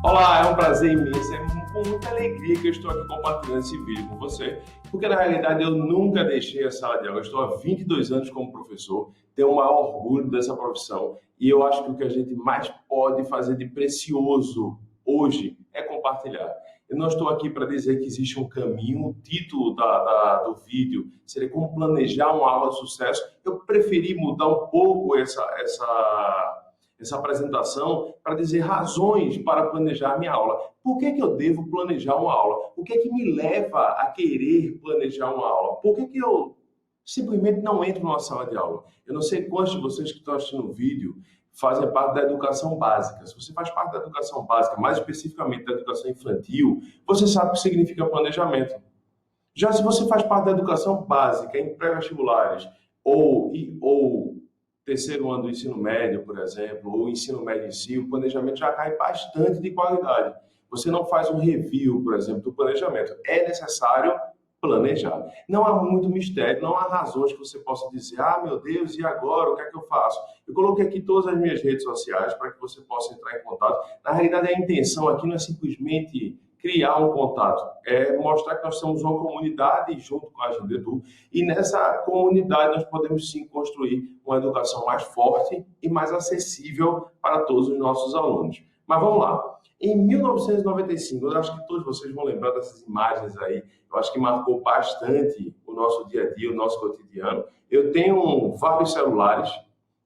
Olá, é um prazer imenso, com muita alegria que eu estou aqui compartilhando esse vídeo com você, porque na realidade eu nunca deixei a sala de aula, eu estou há 22 anos como professor, tenho o maior orgulho dessa profissão e eu acho que o que a gente mais pode fazer de precioso hoje é compartilhar. Eu não estou aqui para dizer que existe um caminho, o título do vídeo seria como planejar uma aula de sucesso. Eu preferi mudar um pouco essa apresentação para dizer razões para planejar minha aula. Por que eu devo planejar uma aula? O que me leva a querer planejar uma aula? Por que eu simplesmente não entro numa sala de aula? Eu não sei quantos de vocês que estão assistindo o vídeo fazem parte da educação básica. Se você faz parte da educação básica, mais especificamente da educação infantil, você sabe o que significa planejamento. Já se você faz parte da educação básica, em pré-vestibulares, ou terceiro ano do ensino médio, por exemplo, ou ensino médio em si, o planejamento já cai bastante de qualidade. Você não faz um review, por exemplo, do planejamento. É necessário planejar. Não há muito mistério, não há razões que você possa dizer, ah, meu Deus, e agora? O que é que eu faço? Eu coloquei aqui todas as minhas redes sociais para que você possa entrar em contato. Na realidade, a intenção aqui não é simplesmente criar um contato, é mostrar que nós somos uma comunidade junto com a Agenda Edu, e nessa comunidade nós podemos sim construir uma educação mais forte e mais acessível para todos os nossos alunos. Mas vamos lá. Em 1995, eu acho que todos vocês vão lembrar dessas imagens aí, eu acho que marcou bastante o nosso dia a dia, o nosso cotidiano. Eu tenho vários celulares.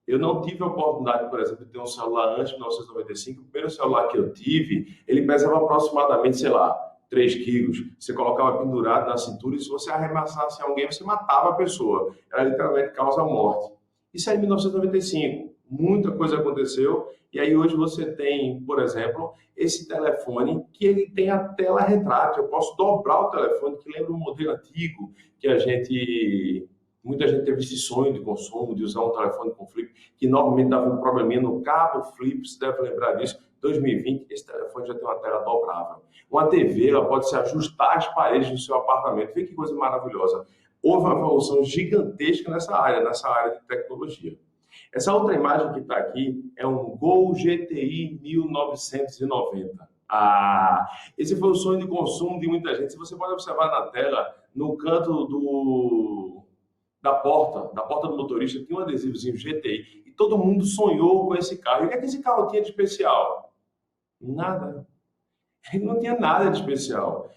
Eu não tive a oportunidade, por exemplo, de ter um celular antes de 1995. O primeiro celular que eu tive, ele pesava aproximadamente, sei lá, 3 quilos. Você colocava pendurado na cintura e se você arremessasse alguém, você matava a pessoa. Era literalmente causa-morte. Isso é em 1995. Muita coisa aconteceu. E aí hoje você tem, por exemplo, esse telefone que ele tem a tela retrátil. Eu posso dobrar o telefone, que lembra um modelo antigo que muita gente teve esse sonho de consumo, de usar um telefone com flip, que normalmente dava um probleminha no cabo flip, você deve lembrar disso. 2020, esse telefone já tem uma tela dobrável. Uma TV, ela pode se ajustar às paredes do seu apartamento. Vê que coisa maravilhosa. Houve uma evolução gigantesca nessa área de tecnologia. Essa outra imagem que está aqui é um Gol GTI 1990. Esse foi o sonho de consumo de muita gente. Se você pode observar na tela, no canto da porta do motorista, tinha um adesivozinho GTI e todo mundo sonhou com esse carro. E o que é que esse carro tinha de especial? Nada. Ele não tinha nada de especial.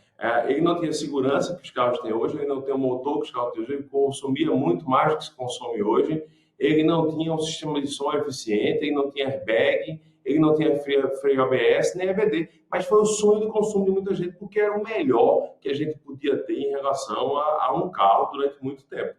Ele não tinha segurança que os carros têm hoje, ele não tem o motor que os carros têm hoje, ele consumia muito mais do que se consome hoje, ele não tinha um sistema de som eficiente, ele não tinha airbag, ele não tinha freio ABS, nem EBD, mas foi o sonho de consumo de muita gente, porque era o melhor que a gente podia ter em relação a um carro durante muito tempo.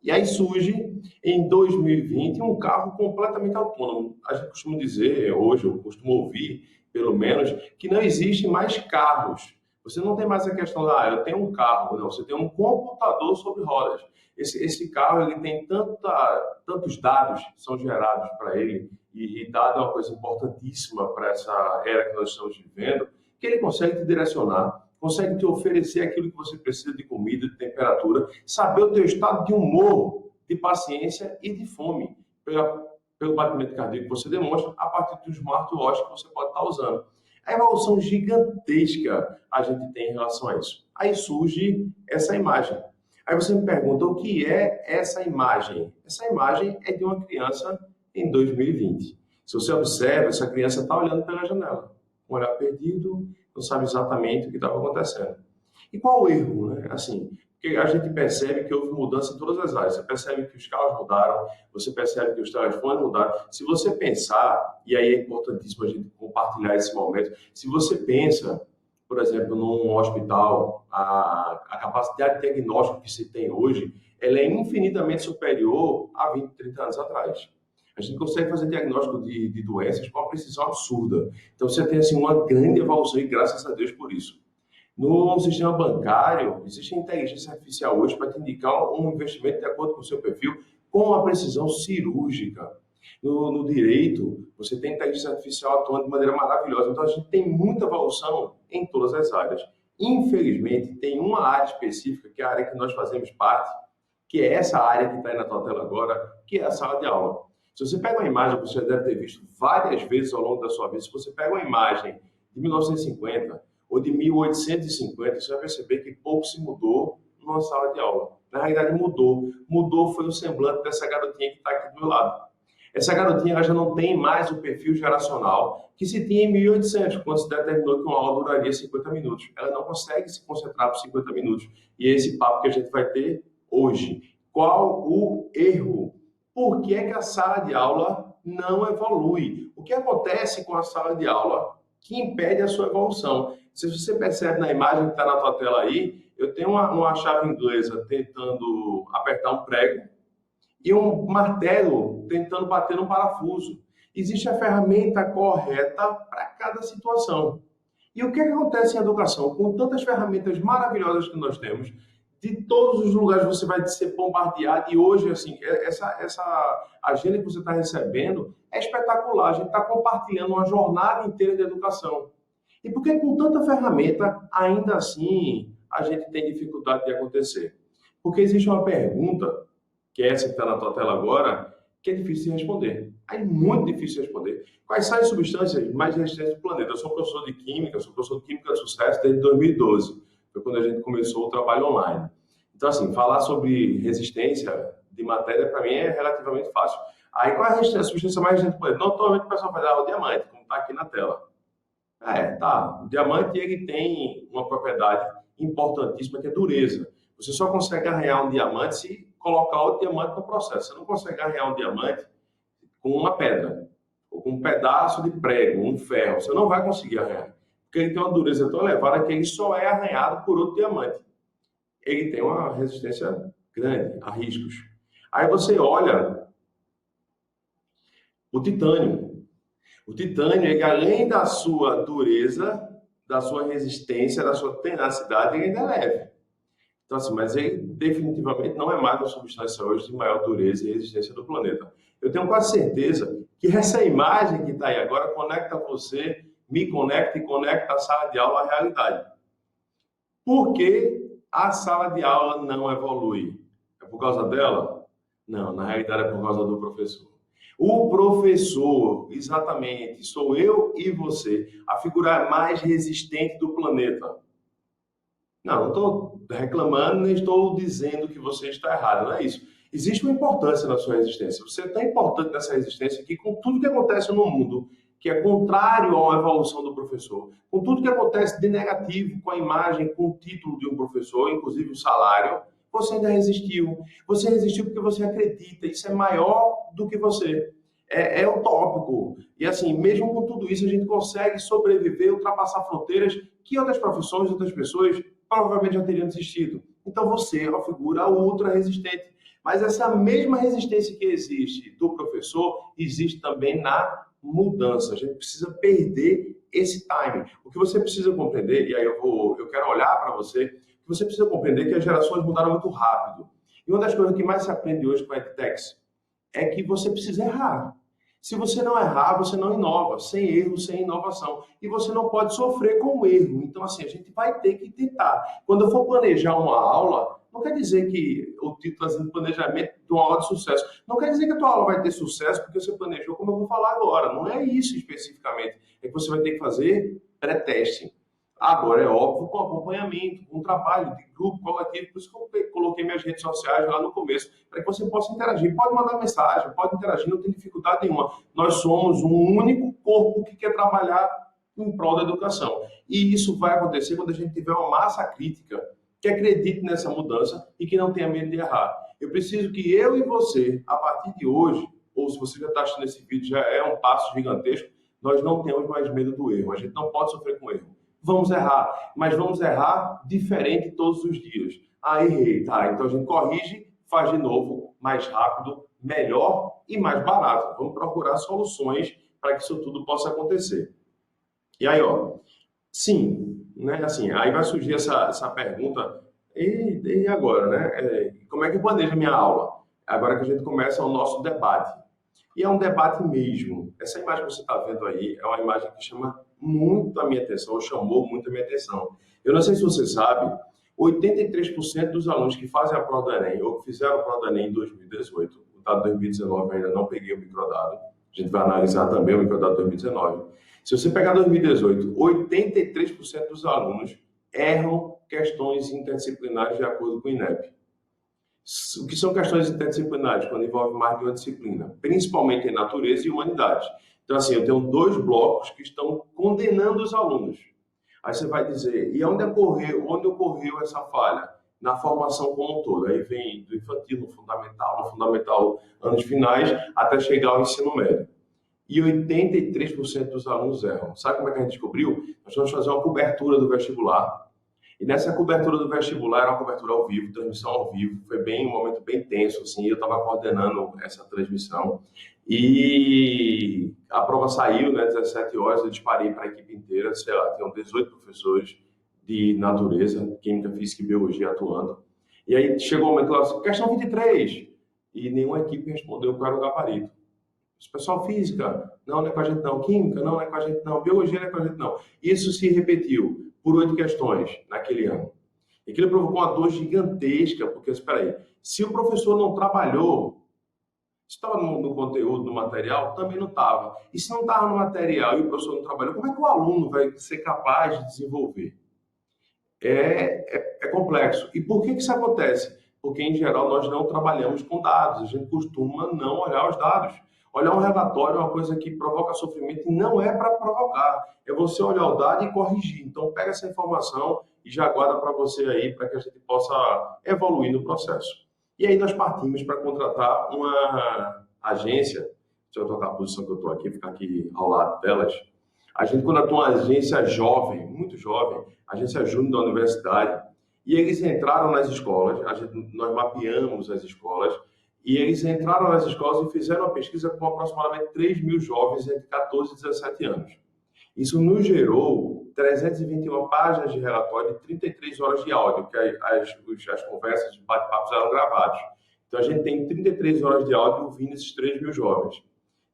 E aí surge, em 2020, um carro completamente autônomo. A gente costuma dizer, hoje eu costumo ouvir, pelo menos, que não existem mais carros. Você não tem mais a questão eu tenho um carro. Não, você tem um computador sobre rodas. Esse carro ele tem tantos dados que são gerados para ele, e dado é uma coisa importantíssima para essa era que nós estamos vivendo, que ele consegue te direcionar, consegue te oferecer aquilo que você precisa de comida, de temperatura, saber o teu estado de humor, de paciência e de fome, pelo batimento cardíaco que você demonstra a partir do smartwatch que você pode estar usando. A evolução gigantesca a gente tem em relação a isso. Aí surge essa imagem. Aí você me pergunta, o que é essa imagem? Essa imagem é de uma criança em 2020. Se você observa, essa criança está olhando pela janela, com o olhar perdido, não sabe exatamente o que estava acontecendo. E qual o erro, né? Assim, porque a gente percebe que houve mudança em todas as áreas. Você percebe que os carros mudaram, você percebe que os telefones mudaram. Se você pensar, e aí é importantíssimo a gente compartilhar esse momento, se você pensa, por exemplo, num hospital, a capacidade de diagnóstico que se tem hoje, ela é infinitamente superior a 20, 30 anos atrás. A gente consegue fazer diagnóstico de doenças com uma precisão absurda. Então, você tem assim, uma grande evolução e graças a Deus por isso. No sistema bancário, existe inteligência artificial hoje para te indicar um investimento de acordo com o seu perfil, com uma precisão cirúrgica. No direito, você tem inteligência artificial atuando de maneira maravilhosa. Então, a gente tem muita evolução em todas as áreas. Infelizmente, tem uma área específica, que é a área que nós fazemos parte, que é essa área que está aí na tua tela agora, que é a sala de aula. Se você pega uma imagem que você já deve ter visto várias vezes ao longo da sua vida, se você pega uma imagem de 1950 ou de 1850, você vai perceber que pouco se mudou numa sala de aula. Na realidade, mudou. Mudou foi o semblante dessa garotinha que está aqui do meu lado. Essa garotinha ela já não tem mais o perfil geracional que se tinha em 1800, quando se determinou que uma aula duraria 50 minutos. Ela não consegue se concentrar por 50 minutos. E é esse papo que a gente vai ter hoje. Qual o erro? Por que é que a sala de aula não evolui? O que acontece com a sala de aula que impede a sua evolução? Se você percebe na imagem que está na tua tela aí, eu tenho uma chave inglesa tentando apertar um prego e um martelo tentando bater num parafuso. Existe a ferramenta correta para cada situação. E o que acontece em educação? Com tantas ferramentas maravilhosas que nós temos, de todos os lugares você vai ser bombardeado, e hoje, assim, essa agenda que você está recebendo é espetacular. A gente está compartilhando uma jornada inteira de educação. E por que com tanta ferramenta, ainda assim, a gente tem dificuldade de acontecer? Porque existe uma pergunta, que é essa que está na tua tela agora, que é difícil de responder. É muito difícil de responder. Quais são as substâncias mais resistentes do planeta? Eu sou professor de Química, sou professor de Química de Sucesso desde 2012. Foi quando a gente começou o trabalho online. Então, assim, falar sobre resistência de matéria, para mim, é relativamente fácil. Aí, qual é a substância mais resistente do planeta? Normalmente o pessoal vai dar o diamante, como está aqui na tela. Tá. O diamante, ele tem uma propriedade importantíssima, que é dureza. Você só consegue arranhar um diamante se colocar o diamante no processo. Você não consegue arranhar um diamante com uma pedra, ou com um pedaço de prego, um ferro. Você não vai conseguir arranhar. Porque ele tem uma dureza tão elevada que ele só é arranhado por outro diamante. Ele tem uma resistência grande a riscos. Aí você olha o titânio. O titânio, ele, além da sua dureza, da sua resistência, da sua tenacidade, ele ainda é leve. Então, assim, mas ele definitivamente não é mais uma substância hoje de maior dureza e resistência do planeta. Eu tenho quase certeza que essa imagem que está aí agora conecta você, me conecta e conecta a sala de aula à realidade. Por que a sala de aula não evolui? É por causa dela? Não, na realidade é por causa do professor. O professor, exatamente, sou eu e você, a figura mais resistente do planeta. Não estou reclamando, nem estou dizendo que você está errado, não é isso. Existe uma importância na sua resistência. Você é tão importante nessa resistência que, com tudo que acontece no mundo, que é contrário a uma evolução do professor, com tudo que acontece de negativo com a imagem, com o título de um professor, inclusive o salário, você ainda resistiu. Você resistiu porque você acredita, isso é maior do que você. É utópico. E assim, mesmo com tudo isso, a gente consegue sobreviver, ultrapassar fronteiras que outras profissões, outras pessoas provavelmente já teriam desistido. Então você é uma figura ultra resistente. Mas essa mesma resistência que existe do professor, existe também na mudança. A gente precisa perder esse timing. O que você precisa compreender, e aí eu quero olhar para você, que você precisa compreender que as gerações mudaram muito rápido. E uma das coisas que mais se aprende hoje com a EdTechs é que você precisa errar. Se você não errar, você não inova. Sem erro, sem inovação. E você não pode sofrer com o erro. Então, assim, a gente vai ter que tentar. Quando eu for planejar uma aula, não quer dizer que o título de planejamento de uma aula de sucesso. Não quer dizer que a tua aula vai ter sucesso porque você planejou, como eu vou falar agora. Não é isso especificamente. É que você vai ter que fazer pré-teste. Agora, é óbvio, com acompanhamento, com trabalho de grupo, coletivo, por isso que eu coloquei minhas redes sociais lá no começo, para que você possa interagir. Pode mandar mensagem, pode interagir, não tem dificuldade nenhuma. Nós somos um único corpo que quer trabalhar em prol da educação. E isso vai acontecer quando a gente tiver uma massa crítica que acredite nessa mudança e que não tenha medo de errar. Eu preciso que eu e você, a partir de hoje, ou se você já está assistindo esse vídeo, já é um passo gigantesco, nós não temos mais medo do erro. A gente não pode sofrer com erro. Vamos errar, mas vamos errar diferente todos os dias. Errei, tá? Então a gente corrige, faz de novo, mais rápido, melhor e mais barato. Vamos procurar soluções para que isso tudo possa acontecer. E aí, sim, né? Assim, aí vai surgir essa pergunta, e agora, né? Como é que eu planejo a minha aula? Agora que a gente começa o nosso debate. E é um debate mesmo. Essa imagem que você está vendo aí é uma imagem que chama muito a minha atenção, ou chamou muito a minha atenção. Eu não sei se você sabe, 83% dos alunos que fazem a prova do Enem, ou que fizeram a prova do Enem em 2018, o dado de 2019 eu ainda não peguei o microdado, a gente vai analisar também o microdado de 2019, Se você pegar 2018, 83% dos alunos erram questões interdisciplinares de acordo com o INEP. O que são questões interdisciplinares quando envolve mais de uma disciplina? Principalmente em natureza e humanidades. Então, assim, eu tenho 2 blocos que estão condenando os alunos. Aí você vai dizer, e onde ocorreu essa falha? Na formação como um todo. Aí vem do infantil, no fundamental anos finais, até chegar ao ensino médio. E 83% dos alunos erram. Sabe como é que a gente descobriu? Nós vamos fazer uma cobertura do vestibular. E nessa cobertura do vestibular, era uma cobertura ao vivo, transmissão ao vivo, foi um momento bem tenso, assim, eu estava coordenando essa transmissão, e a prova saiu, né, 17 horas, eu disparei para a equipe inteira, sei lá, tinham 18 professores de natureza, química, física e biologia atuando, e aí chegou o momento lá, questão 23, e nenhuma equipe respondeu qual era o gabarito. Pessoal, física, não é com a gente não, química, não é com a gente não, biologia não é com a gente não. Isso se repetiu por 8 questões naquele ano. E aquilo provocou uma dor gigantesca, porque, espera aí, se o professor não trabalhou, se estava no conteúdo, no material, também não estava. E se não estava no material e o professor não trabalhou, como é que o aluno vai ser capaz de desenvolver? É complexo. E por que isso acontece? Porque, em geral, nós não trabalhamos com dados, a gente costuma não olhar os dados. Olhar um relatório é uma coisa que provoca sofrimento e não é para provocar. É você olhar o dado e corrigir. Então, pega essa informação e já guarda para você aí, para que a gente possa evoluir no processo. E aí nós partimos para contratar uma agência. Deixa eu tocar a posição que eu estou aqui, ficar aqui ao lado delas. A gente contratou uma agência jovem, muito jovem, agência júnior da universidade, e eles entraram nas escolas, nós mapeamos as escolas, e eles entraram nas escolas e fizeram uma pesquisa com aproximadamente 3 mil jovens entre 14 e 17 anos. Isso nos gerou 321 páginas de relatório e 33 horas de áudio, que as conversas, os bate-papos eram gravados. Então, a gente tem 33 horas de áudio ouvindo esses 3 mil jovens,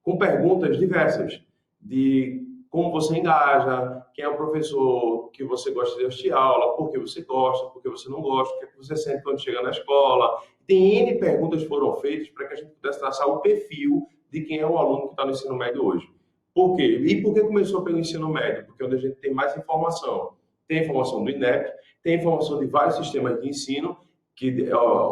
com perguntas diversas, de como você engaja, quem é o professor que você gosta de assistir aula, por que você gosta, por que você não gosta, o que você sente quando chega na escola. Tem N perguntas que foram feitas para que a gente pudesse traçar o perfil de quem é o aluno que está no ensino médio hoje. Por quê? E por que começou pelo ensino médio? Porque é onde a gente tem mais informação. Tem informação do INEP, tem informação de vários sistemas de ensino,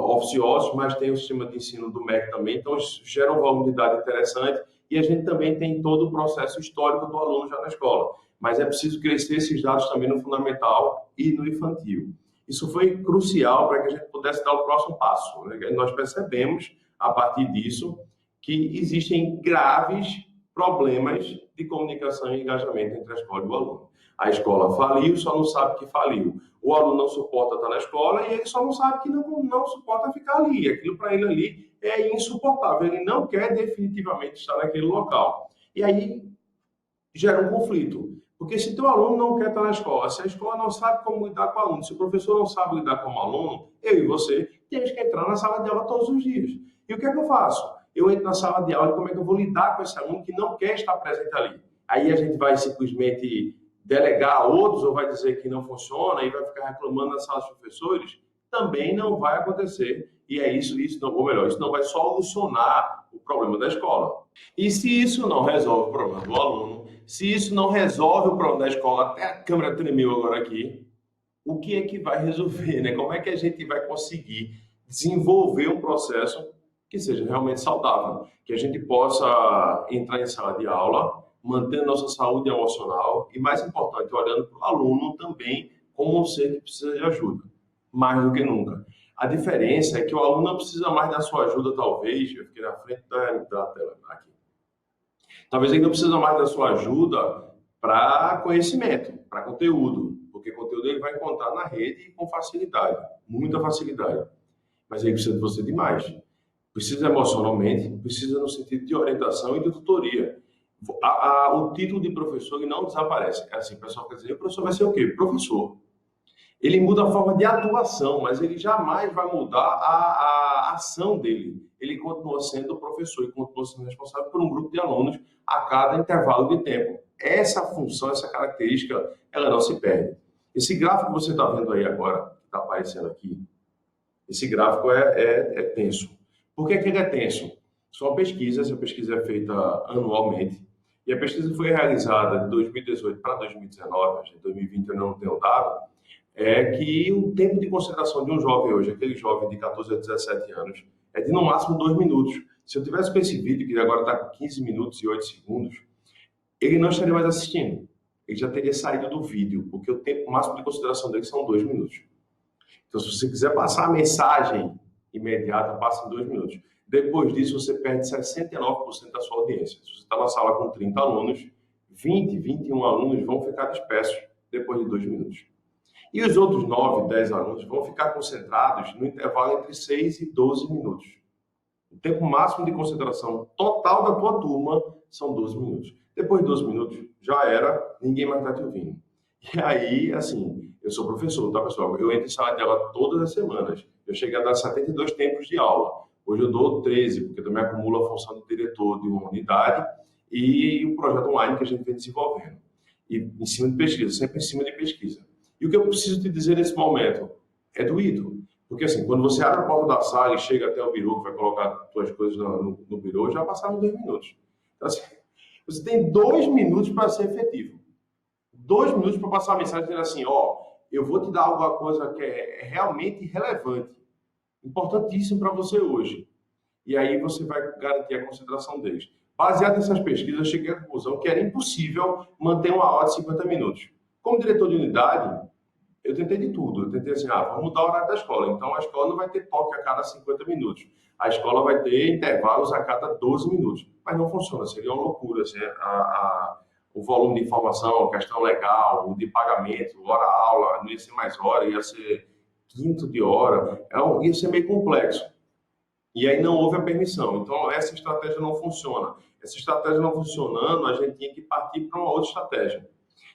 oficiosos, mas tem o sistema de ensino do MEC também, então isso gera um volume de dados interessante, e a gente também tem todo o processo histórico do aluno já na escola. Mas é preciso crescer esses dados também no fundamental e no infantil. Isso foi crucial para que a gente pudesse dar o próximo passo, né? Nós percebemos, a partir disso, que existem graves problemas de comunicação e engajamento entre a escola e o aluno. A escola faliu, só não sabe que faliu. O aluno não suporta estar na escola e ele só não sabe que não suporta ficar ali. Aquilo para ele ali é insuportável. Ele não quer definitivamente estar naquele local. E aí gera um conflito. Porque se teu aluno não quer estar na escola, se a escola não sabe como lidar com o aluno, se o professor não sabe lidar com o aluno, eu e você temos que entrar na sala de aula todos os dias. E o que é que eu faço? Eu entro na sala de aula e como é que eu vou lidar com esse aluno que não quer estar presente ali? Aí a gente vai simplesmente delegar a outros ou vai dizer que não funciona e vai ficar reclamando na sala dos professores? Também não vai acontecer. E é isso não, ou melhor, isso não vai solucionar o problema da escola. E se isso não resolve o problema do aluno, se isso não resolve o problema da escola, até a câmera tremeu agora aqui, o que é que vai resolver, né? Como é que a gente vai conseguir desenvolver um processo que seja realmente saudável, que a gente possa entrar em sala de aula, mantendo nossa saúde emocional e, mais importante, olhando para o aluno também como um ser que precisa de ajuda, mais do que nunca. A diferença é que o aluno não precisa mais da sua ajuda, talvez, eu fiquei na frente da tela aqui, talvez ele não precisa mais da sua ajuda para conhecimento, para conteúdo, porque conteúdo ele vai encontrar na rede com facilidade, muita facilidade, mas ele precisa de você demais. Precisa emocionalmente, precisa no sentido de orientação e de tutoria. O título de professor ele não desaparece. É assim, o pessoal quer dizer, o professor vai ser o quê? Professor. Ele muda a forma de atuação, mas ele jamais vai mudar a ação dele. Ele continua sendo professor e continua sendo responsável por um grupo de alunos a cada intervalo de tempo. Essa função, essa característica, ela não se perde. Esse gráfico que você está vendo aí agora, que está aparecendo aqui, esse gráfico é tenso. Por que ele é tenso? São pesquisas, essa pesquisa é feita anualmente, E a pesquisa foi realizada de 2018 para 2019, em 2020 eu não tenho dado, é que o tempo de concentração de um jovem hoje, aquele jovem de 14 a 17 anos, é de no máximo 2 minutos. Se eu tivesse com esse vídeo, que agora está com 15 minutos e 8 segundos, ele não estaria mais assistindo. Ele já teria saído do vídeo, porque o tempo máximo de consideração dele são 2 minutos. Então, se você quiser passar a mensagem imediata, passa em 2 minutos. Depois disso, você perde 69% da sua audiência. Se você está na sala com 30 alunos, 20, 21 alunos vão ficar dispersos depois de 2 minutos. E os outros 9, 10 alunos vão ficar concentrados no intervalo entre 6 e 12 minutos. O tempo máximo de concentração total da tua turma são 12 minutos. Depois de 12 minutos, já era, ninguém mais está te ouvindo. E aí, assim, eu sou professor, tá, pessoal? Eu entro em sala de aula todas as semanas. Eu cheguei a dar 72 tempos de aula. Hoje eu dou 13, porque também acumulo a função de diretor de uma unidade e o projeto online que a gente vem desenvolvendo. E em cima de pesquisa, sempre em cima de pesquisa. E o que eu preciso te dizer nesse momento é doído. Porque, assim, quando você abre a porta da sala e chega até o birô, que vai colocar suas coisas no birô, já passaram 2 minutos. Então, assim, você tem 2 minutos para ser efetivo. 2 minutos para passar a mensagem dizendo assim, eu vou te dar alguma coisa que é realmente relevante, importantíssimo para você hoje. E aí você vai garantir a concentração deles. Baseado nessas pesquisas, eu cheguei à conclusão que era impossível manter uma aula de 50 minutos. Como diretor de unidade, eu tentei de tudo. Eu tentei assim, vamos mudar o horário da escola. Então, a escola não vai ter toque a cada 50 minutos. A escola vai ter intervalos a cada 12 minutos. Mas não funciona, seria uma loucura. Assim, o volume de informação, a questão legal, o de pagamento, hora-aula, não ia ser mais hora, ia ser quinto de hora. Ia ser meio complexo. E aí não houve a permissão. Então, essa estratégia não funciona. Essa estratégia não funcionando, a gente tinha que partir para uma outra estratégia.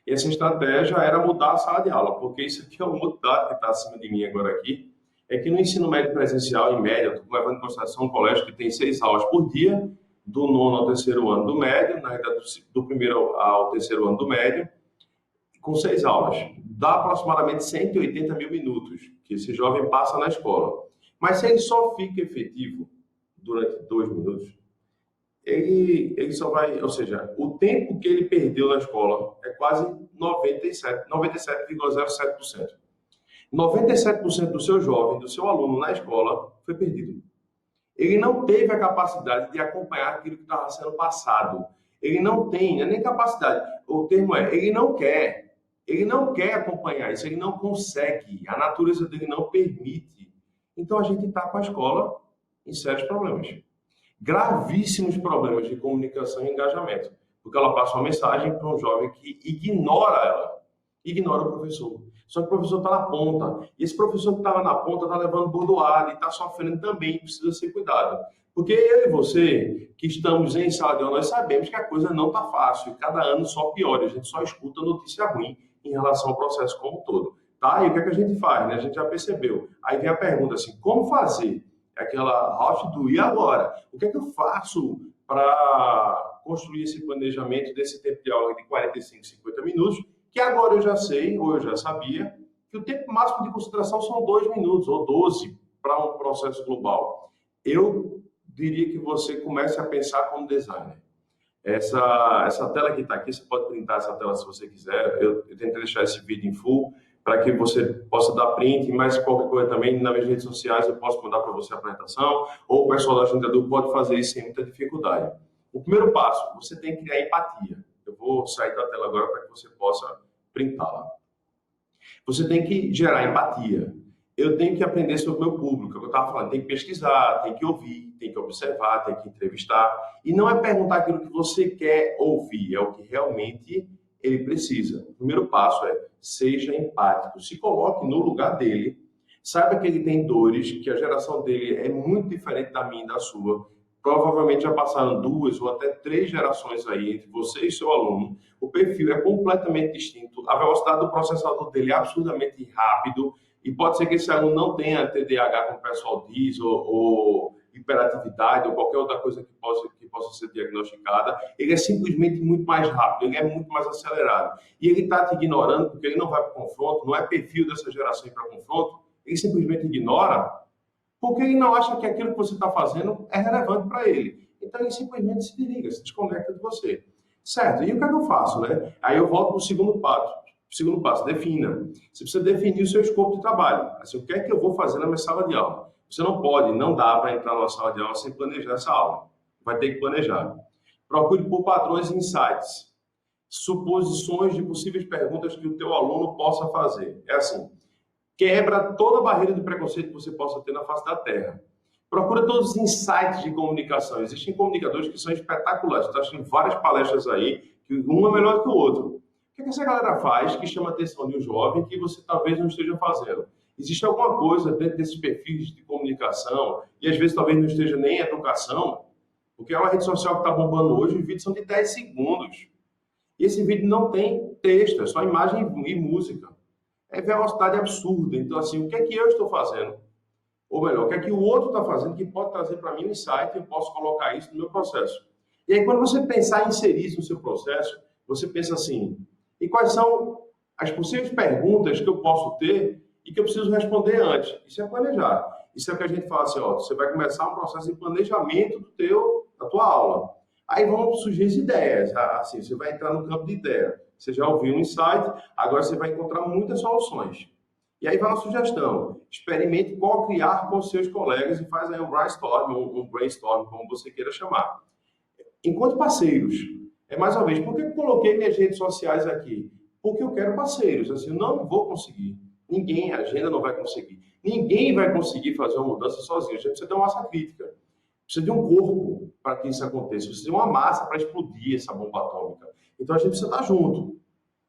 E essa estratégia era mudar a sala de aula, porque isso aqui é um outro dado que está acima de mim agora aqui, é que no ensino médio presencial, em média, estou levando em consideração um colégio que tem 6 aulas por dia, do 9º ao 3º ano do médio, na realidade do 1º ao 3º ano do médio, com 6 aulas. Dá aproximadamente 180 mil minutos que esse jovem passa na escola. Mas se ele só fica efetivo durante 2 minutos, ele só vai, ou seja, o tempo que ele perdeu na escola é quase 97,07%. 97% do seu jovem, do seu aluno na escola, foi perdido. Ele não teve a capacidade de acompanhar aquilo que estava sendo passado. Ele não tem, nem capacidade. O termo é, ele não quer acompanhar isso, ele não consegue, a natureza dele não permite. Então a gente está com a escola em sérios problemas. Gravíssimos problemas de comunicação e engajamento, porque ela passa uma mensagem para um jovem que ignora ela, ignora o professor. Só que o professor está na ponta, e esse professor que estava na ponta está levando bordoada e está sofrendo também, precisa ser cuidado. Porque eu e você, que estamos em sala de aula, nós sabemos que a coisa não está fácil, e cada ano só piora, a gente só escuta notícia ruim em relação ao processo como um todo. Tá? E o que, é que a gente faz? Né? A gente já percebeu. Aí vem a pergunta assim, como fazer? Aquela how to do, e agora? O que é que eu faço para construir esse planejamento desse tempo de aula de 45, 50 minutos, que agora eu já sei, ou eu já sabia, que o tempo máximo de concentração são 2 minutos, ou 12, para um processo global. Eu diria que você comece a pensar como designer. Essa tela que está aqui, você pode printar essa tela se você quiser, eu tentei deixar esse vídeo em full, para que você possa dar print, mas qualquer coisa também nas minhas redes sociais eu posso mandar para você a apresentação, ou o pessoal da Agenda Edu pode fazer isso sem muita dificuldade. O primeiro passo, você tem que criar empatia. Eu vou sair da tela agora para que você possa printá-la. Você tem que gerar empatia. Eu tenho que aprender sobre o meu público, é o que eu estava falando, tem que pesquisar, tem que ouvir, tem que observar, tem que entrevistar. E não é perguntar aquilo que você quer ouvir, é o que realmente ele precisa. O primeiro passo é seja empático, se coloque no lugar dele, saiba que ele tem dores, que a geração dele é muito diferente da minha e da sua. Provavelmente já passaram 2 ou até 3 gerações aí entre você e seu aluno. O perfil é completamente distinto, a velocidade do processador dele é absurdamente rápido e pode ser que esse aluno não tenha TDAH, como o pessoal diz, ou hiperatividade ou qualquer outra coisa que possa ser diagnosticada, ele é simplesmente muito mais rápido, ele é muito mais acelerado. E ele está te ignorando porque ele não vai para o confronto, não é perfil dessa geração ir para confronto, ele simplesmente ignora porque ele não acha que aquilo que você está fazendo é relevante para ele. Então ele simplesmente se desliga, se desconecta de você. Certo, e o que é que eu faço, né? Aí eu volto para o segundo passo. Segundo passo, defina. Você precisa definir o seu escopo de trabalho. Assim, o que é que eu vou fazer na minha sala de aula? Você não pode, não dá para entrar na sala de aula sem planejar essa aula. Vai ter que planejar. Procure por padrões e insights. Suposições de possíveis perguntas que o teu aluno possa fazer. É assim, quebra toda a barreira de preconceito que você possa ter na face da Terra. Procura todos os insights de comunicação. Existem comunicadores que são espetaculares. Estou achando várias palestras aí, que um é melhor que o outro. O que, é que essa galera faz que chama a atenção de um jovem que você talvez não esteja fazendo? Existe alguma coisa dentro desses perfis de comunicação, e às vezes talvez não esteja nem em educação, porque é uma rede social que está bombando hoje, os vídeos são de 10 segundos. E esse vídeo não tem texto, é só imagem e música. É velocidade absurda. Então, assim, o que é que eu estou fazendo? Ou melhor, o que é que o outro está fazendo que pode trazer para mim um insight e eu posso colocar isso no meu processo? E aí, quando você pensar em inserir isso no seu processo, você pensa assim, e quais são as possíveis perguntas que eu posso ter e que eu preciso responder antes? Isso é planejar. Isso é o que a gente fala assim, ó, você vai começar um processo de planejamento da tua aula. Aí vão surgir as ideias, assim, você vai entrar no campo de ideia. Você já ouviu um insight, agora você vai encontrar muitas soluções. E aí vai uma sugestão, experimente co-criar com seus colegas e faz aí um brainstorm, um brainstorm, como você queira chamar. Enquanto parceiros, é mais uma vez, por que eu coloquei minhas redes sociais aqui? Porque eu quero parceiros, assim, eu não vou conseguir. Ninguém, a agenda não vai conseguir. Ninguém vai conseguir fazer uma mudança sozinho. A gente precisa ter uma massa crítica. Precisa de um corpo para que isso aconteça. Precisa de uma massa para explodir essa bomba atômica. Então a gente precisa estar junto.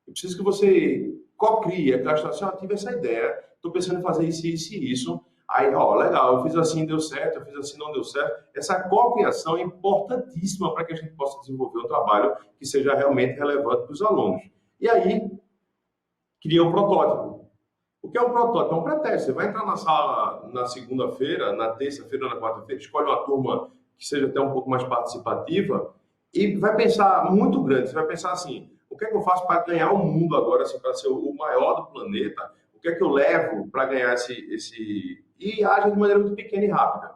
Eu preciso que você co-crie. É que assim, eu tive essa ideia, estou pensando em fazer isso, isso e isso. Aí, ó, legal, eu fiz assim, deu certo, eu fiz assim, não deu certo. Essa co-criação é importantíssima para que a gente possa desenvolver um trabalho que seja realmente relevante para os alunos. E aí, cria um protótipo. O que é um protótipo? É um pré-teste. Você vai entrar na sala na segunda-feira, na terça-feira ou na quarta-feira, escolhe uma turma que seja até um pouco mais participativa e vai pensar muito grande. Você vai pensar assim, o que é que eu faço para ganhar o mundo agora, assim, para ser o maior do planeta? O que é que eu levo para ganhar esse... E age de maneira muito pequena e rápida.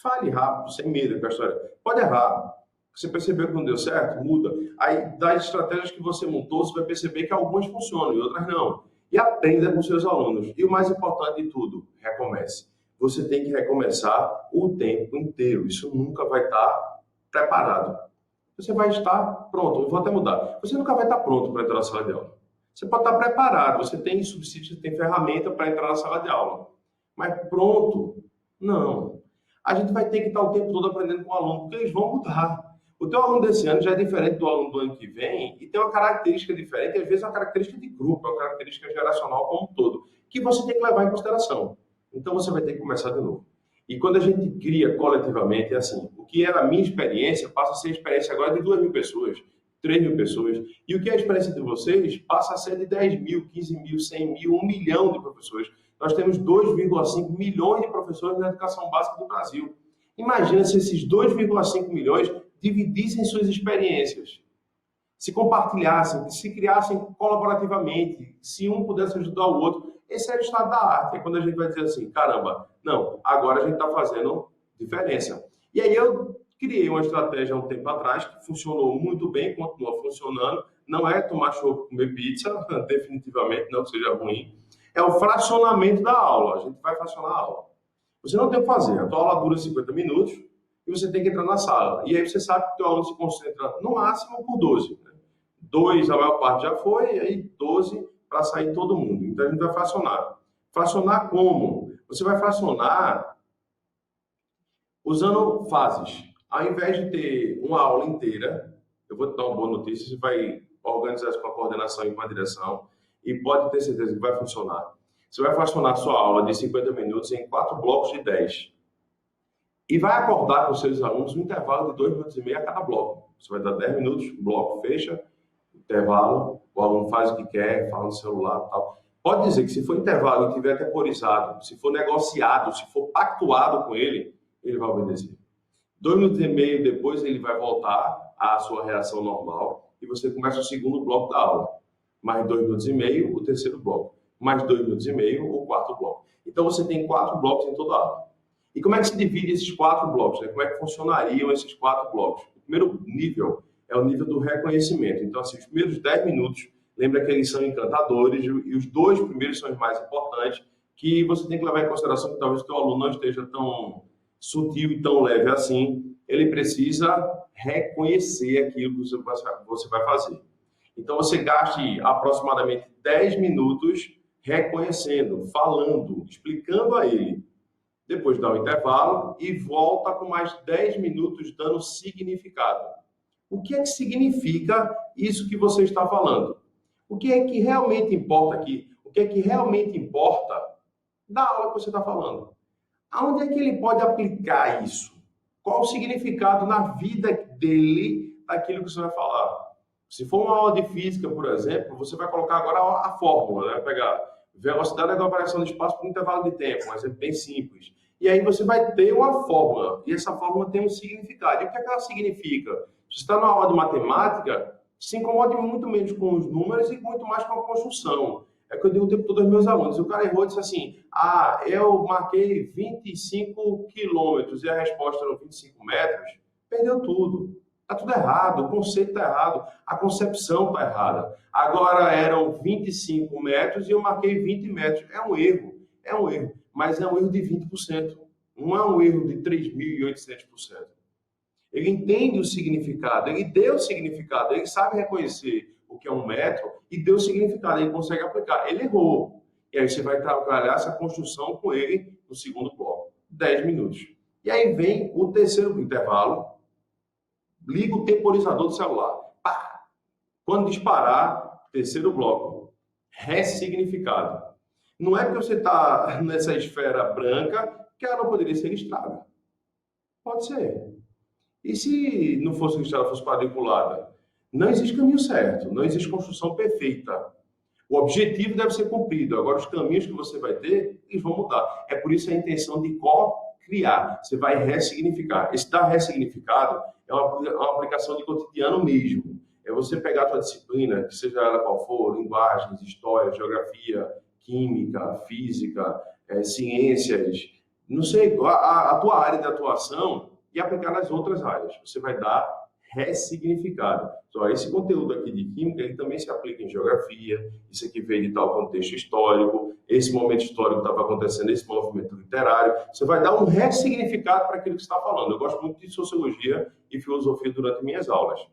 Fale rápido, sem medo com a história. Pode errar. Você percebeu que não deu certo? Muda. Aí, das estratégias que você montou, você vai perceber que algumas funcionam e outras não. E aprenda com seus alunos. E o mais importante de tudo, recomece. Você tem que recomeçar o tempo inteiro. Isso nunca vai estar preparado. Você vai estar pronto. Eu vou até mudar. Você nunca vai estar pronto para entrar na sala de aula. Você pode estar preparado. Você tem subsídio, você tem ferramenta para entrar na sala de aula. Mas pronto? Não. A gente vai ter que estar o tempo todo aprendendo com o aluno, porque eles vão mudar. O teu aluno desse ano já é diferente do aluno do ano que vem e tem uma característica diferente, e às vezes é uma característica de grupo, é uma característica geracional como um todo, que você tem que levar em consideração. Então você vai ter que começar de novo. E quando a gente cria coletivamente, é assim, o que era a minha experiência passa a ser a experiência agora de 2.000 pessoas, 3.000 pessoas, e o que é a experiência de vocês passa a ser de 10.000, 15.000, 100.000, 1 milhão de professores. Nós temos 2,5 milhões de professores na educação básica do Brasil. Imagina se esses 2,5 milhões dividissem suas experiências, se compartilhassem, se criassem colaborativamente, se um pudesse ajudar o outro. Esse é o estado da arte. É quando a gente vai dizer assim, caramba, não, agora a gente está fazendo diferença. E aí eu criei uma estratégia há um tempo atrás que funcionou muito bem, continua funcionando. Não é tomar chopp, comer pizza, definitivamente não que seja ruim. É o fracionamento da aula. A gente vai fracionar a aula. Você não tem o que fazer. A tua aula dura 50 minutos e você tem que entrar na sala. E aí você sabe que o teu aluno se concentra no máximo por 12. Né? 2, a maior parte já foi, e aí 12 para sair todo mundo. Então a gente vai fracionar. Fracionar como? Você vai fracionar usando fases. Ao invés de ter uma aula inteira, eu vou te dar uma boa notícia, você vai organizar isso com a coordenação e com a direção, e pode ter certeza que vai funcionar. Você vai fracionar sua aula de 50 minutos em 4 blocos de 10. E vai acordar com seus alunos um intervalo de 2 minutos e meio a cada bloco. Você vai dar 10 minutos, bloco fecha, intervalo, o aluno faz o que quer, fala no celular e tal. Pode dizer que se for intervalo e tiver temporizado, se for negociado, se for pactuado com ele, ele vai obedecer. 2 minutos e meio depois ele vai voltar à sua reação normal e você começa o segundo bloco da aula. Mais 2 minutos e meio, o terceiro bloco. Mais 2 minutos e meio, o quarto bloco. Então você tem 4 blocos em toda a aula. E como é que se divide esses 4 blocos? Né? Como é que funcionariam esses 4 blocos? O primeiro nível é o nível do reconhecimento. Então, assim, os primeiros 10 minutos, lembra que eles são encantadores, e os 2 primeiros são os mais importantes, que você tem que levar em consideração que talvez o teu aluno não esteja tão sutil e tão leve assim, ele precisa reconhecer aquilo que você vai fazer. Então, você gaste aproximadamente 10 minutos reconhecendo, falando, explicando a ele. Depois dá um intervalo e volta com mais 10 minutos dando significado. O que é que significa isso que você está falando? O que é que realmente importa aqui? O que é que realmente importa da aula que você está falando? Aonde é que ele pode aplicar isso? Qual o significado na vida dele daquilo que você vai falar? Se for uma aula de física, por exemplo, você vai colocar agora a fórmula, né? Vai pegar velocidade da variação do espaço por intervalo de tempo, um exemplo bem simples. E aí você vai ter uma fórmula, e essa fórmula tem um significado. E o que é que ela significa? Se você está numa aula de matemática, se incomode muito menos com os números e muito mais com a construção. É que eu digo o tempo todo aos meus alunos. O cara errou e disse assim, eu marquei 25 quilômetros e a resposta eram 25 metros, perdeu tudo. Está tudo errado, o conceito está errado, a concepção está errada. Agora eram 25 metros e eu marquei 20 metros. É um erro, mas é um erro de 20%. Não é um erro de 3.800%. Ele entende o significado, ele deu o significado, ele sabe reconhecer o que é um metro e deu o significado, ele consegue aplicar. Ele errou. E aí você vai trabalhar essa construção com ele no segundo bloco. 10 minutos. E aí vem o terceiro intervalo. Liga o temporizador do celular. Pá! Quando disparar, terceiro bloco. Ressignificado. Não é porque você está nessa esfera branca que ela não poderia ser listrada. Pode ser. E se não fosse listrada, fosse quadriculada? Não existe caminho certo, não existe construção perfeita. O objetivo deve ser cumprido. Agora, os caminhos que você vai ter, eles vão mudar. É por isso a intenção de co-criar. Você vai ressignificar. Esse dar ressignificado é uma aplicação de cotidiano mesmo. É você pegar a tua disciplina, que seja ela qual for, linguagens, história, geografia, química, física, ciências, não sei, a tua área de atuação e aplicar nas outras áreas. Você vai dar ressignificado. Só esse conteúdo aqui de química, ele também se aplica em geografia, isso aqui veio de tal contexto histórico, esse momento histórico estava acontecendo, esse movimento literário. Você vai dar um ressignificado para aquilo que você está falando. Eu gosto muito de sociologia e filosofia durante minhas aulas.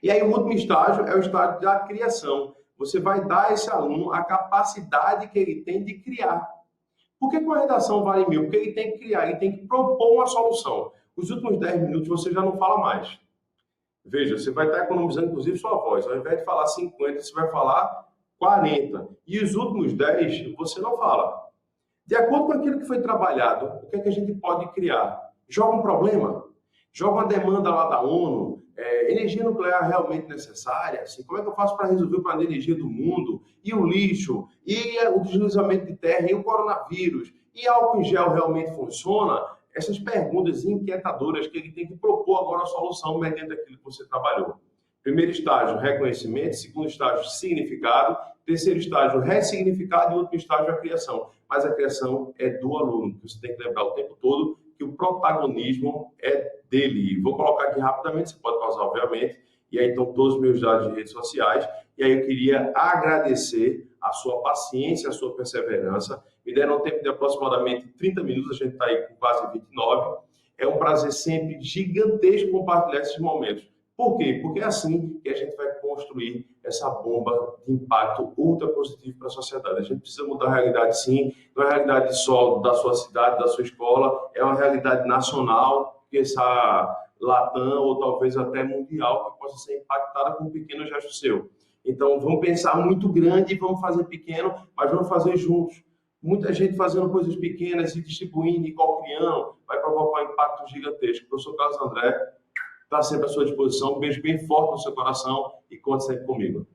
E aí o último estágio é o estágio da criação. Você vai dar a esse aluno a capacidade que ele tem de criar. Por que uma redação vale 1000? Porque ele tem que criar, ele tem que propor uma solução. Os últimos 10 minutos você já não fala mais. Veja, você vai estar economizando, inclusive, sua voz. Ao invés de falar 50, você vai falar 40. E os últimos 10, você não fala. De acordo com aquilo que foi trabalhado, o que é que a gente pode criar? Joga um problema? Joga uma demanda lá da ONU? Energia nuclear realmente necessária? Assim, como é que eu faço para resolver o problema de energia do mundo? E o lixo? E o deslizamento de terra? E o coronavírus? E álcool em gel realmente funciona? Essas perguntas inquietadoras que ele tem que propor agora a solução mediante aquilo que você trabalhou. Primeiro estágio, reconhecimento. Segundo estágio, significado. Terceiro estágio, ressignificado. E último estágio, a criação. Mas a criação é do aluno. Você tem que lembrar o tempo todo que o protagonismo é dele. Vou colocar aqui rapidamente, você pode pausar, obviamente. E aí estão todos os meus dados de redes sociais. E aí eu queria agradecer a sua paciência, a sua perseverança. Me deram um tempo de aproximadamente 30 minutos, a gente está aí com quase 29. É um prazer sempre gigantesco compartilhar esses momentos. Por quê? Porque é assim que a gente vai construir essa bomba de impacto ultra positivo para a sociedade. A gente precisa mudar a realidade, sim. Não é a realidade só da sua cidade, da sua escola, é uma realidade nacional, que essa Latam ou talvez até mundial, que possa ser impactada com um pequeno gesto seu. Então, vamos pensar muito grande e vamos fazer pequeno, mas vamos fazer juntos. Muita gente fazendo coisas pequenas e distribuindo e co-criando vai provocar um impacto gigantesco. O professor Carlos André está sempre à sua disposição. Um beijo bem forte no seu coração e conte sempre comigo.